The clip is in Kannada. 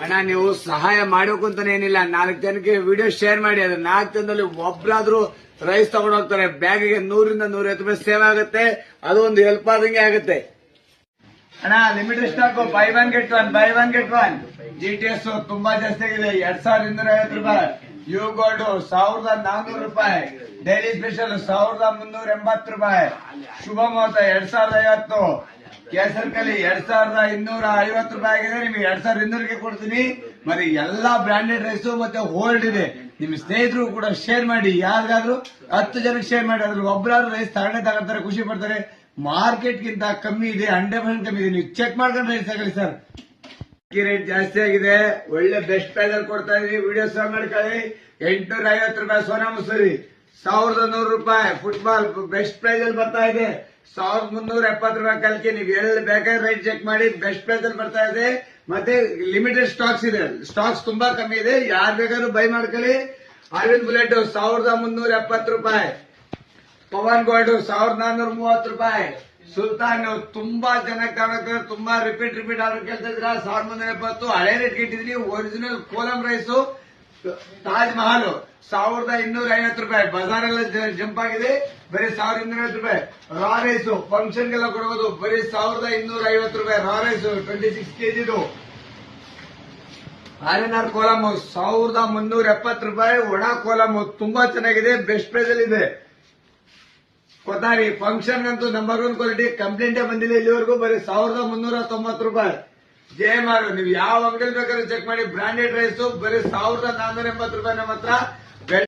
ಅಣ್ಣ ನೀವು ಸಹಾಯ ಮಾಡಬೇಕು ಅಂತಾನೆ ಏನಿಲ್ಲ, 4 ಜನಕ್ಕೆ ವಿಡಿಯೋ ಶೇರ್ ಮಾಡಿ. ಅದು 4 ಜನದಲ್ಲಿ ಒಬ್ರಾದ್ರೂ ರೈಸ್ ತಗೊಂಡು ಹೋಗ್ತಾರೆ. ಬ್ಯಾಗಿಗೆ 100 ರಿಂದ 150 ರೂಪಾಯಿ ಸೇವ್ ಆಗುತ್ತೆ. ಅದು ಒಂದು ಹೆಲ್ಪ್ ಆದಂಗೆ ಆಗುತ್ತೆ. ಅಣ್ಣ limited stock by one get one. GTS ತುಂಬಾ ಜಾಸ್ತಿ ಆಗಿದೆ, 2250 ರೂಪಾಯಿ. ಯು ಗೋಲ್ಡ್ 1400 ರೂಪಾಯಿ. ಡೈಲಿ ಸ್ಪೆಷಲ್ 1380 ರೂಪಾಯಿ. ಶುಭ ಮುಹೂರ್ತ 2050. ಕೇಸರ್ ಕಲಿ 2250 ರೂಪಾಯಿ ಆಗಿದೆ. ನಿಮಗೆ 2200ಗೆ ಕೊಡ್ತೀನಿ. మరి ಎಲ್ಲಾ ಬ್ರಾಂಡೆಡ್ ರೈಸ್ ಮತ್ತೆ ಹೋಲ್ಡ್ ಇದೆ. ನಿಮ್ ಸ್ನೇಹಿತರು ಕೂಡ ಶೇರ್ ಮಾಡಿ. ಯಾರಿಗಾದ್ರೂ 10 ಜನಕ್ಕೆ ಶೇರ್ ಮಾಡಿ. ಅದ್ರಲ್ಲಿ ಒಬ್ಬರಾದ್ರೂ ರೈಸ್ ತಗೊಂತಾರೆ, ಖುಷಿ ಪಡ್ತಾರೆ. ಮಾರ್ಕೆಟ್ ಗಿಂತ ಕಮ್ಮಿ ಇದೆ, 100% ಕಮ್ಮಿ ಇದೆ. ನೀವು ಚೆಕ್ ಮಾಡ್ಕೊಂಡು ರೈಸ್ ತಗೊಳ್ಳಿ ಸರ್. ರೇಟ್ ಜಾಸ್ತಿ ಆಗಿದೆ. ಒಳ್ಳೆ ಬೆಸ್ಟ್ ಪ್ರೈಸ್ ಅಲ್ಲಿ ಕೊಡ್ತಾ ಇದೀವಿ. ವಿಡಿಯೋ ಸೇವ್ ಮಾಡ್ಕೊಳ್ಳಿ. 850 ರೂಪಾಯಿ ಸೋನಾ ಮಸೂರಿ, 1100 ರೂಪಾಯಿ. ಫುಟ್ಬಾಲ್ ಬೆಸ್ಟ್ ಪ್ರೈಸ್ ಅಲ್ಲಿ ಬರ್ತಾ ಇದೆ. 1370 ರೂಪಾಯಿ ಕಲ್ಕಿ. ನೀವು ಎಲ್ಲಿ ಬೇಕಾದ್ರೆ ರೈಟ್ ಚೆಕ್ ಮಾಡಿ. ಬೆಸ್ಟ್ ಪ್ರೈಸ್ ಅಲ್ಲಿ ಬರ್ತಾ ಇದೆ. ಮತ್ತೆ ಲಿಮಿಟೆಡ್ ಸ್ಟಾಕ್ಸ್ ಇದೆ. ಸ್ಟಾಕ್ಸ್ ತುಂಬಾ ಕಮ್ಮಿ ಇದೆ. ಯಾರು ಬೇಕಾದ್ರೂ ಬೈ ಮಾಡ್ಕೊಳ್ಳಿ. ಅರವಿಂದ್ ಬುಲೆಟ್ 1370 ರೂಪಾಯಿ. ಪವನ್ ಗೋಲ್ಡ್ 1430 ರೂಪಾಯಿ. ಸುಲ್ತಾನ್ ತುಂಬಾ ಜನ ಕಾಣಕ್ಕೆ ತುಂಬಾ ರಿಪೀಟ್ ಆರ್ಡರ್ ಕೇಳ್ತಾ ಇದ್ರ. 1370 ಹಳೆ ರೇಟ್ ಇಟ್ಟಿದ್ರಿ. ಒರಿಜಿನಲ್ ಕೋಲಂ ರೈಸ್ ತಾಜ್ ಮಹಲ್ 1250 ರೂಪಾಯಿ. ಬಜಾರ್ ಎಲ್ಲ ಜಂಪ್ ಆಗಿದೆ. ಬರೀ 1250 ರೂಪಾಯಿ. ರಾ ರೈಸ್ ಫಂಕ್ಷನ್ ಗೆಲ್ಲ ಕೊಡಬಹುದು. ಬರೀ 1250 ರೂಪಾಯಿ ರಾ ರೈಸ್ 26 kg. RNR ಕೋಲಂ 1370 ರೂಪಾಯಿ. ಒಣ ಕೋಲಂ ತುಂಬಾ ಚೆನ್ನಾಗಿದೆ, ಬೆಸ್ಟ್ ಪ್ರೈಸ್ ಅಲ್ಲಿ ಇದೆ. ಕೊತಾರಿ ಫಂಕ್ಷನ್ ಅಂತೂ ನಂಬರ್ 1 ಕ್ವಾಲಿಟಿ. ಕಂಪ್ಲೇಂಟೇ ಬಂದಿಲ್ಲ ಇಲ್ಲಿವರೆಗೂ. ಬರೀ 1390 ರೂಪಾಯಿ. JMR ನೀವು ಯಾವ ಅಂಗಡಿ ಬೇಕಾದ್ರೂ ಚೆಕ್ ಮಾಡಿ. ಬ್ರಾಂಡೆಡ್ ರೈಸ್ ಬರೀ 1480 ರೂಪಾಯಿ ನಮ್ಮ ಹತ್ರ.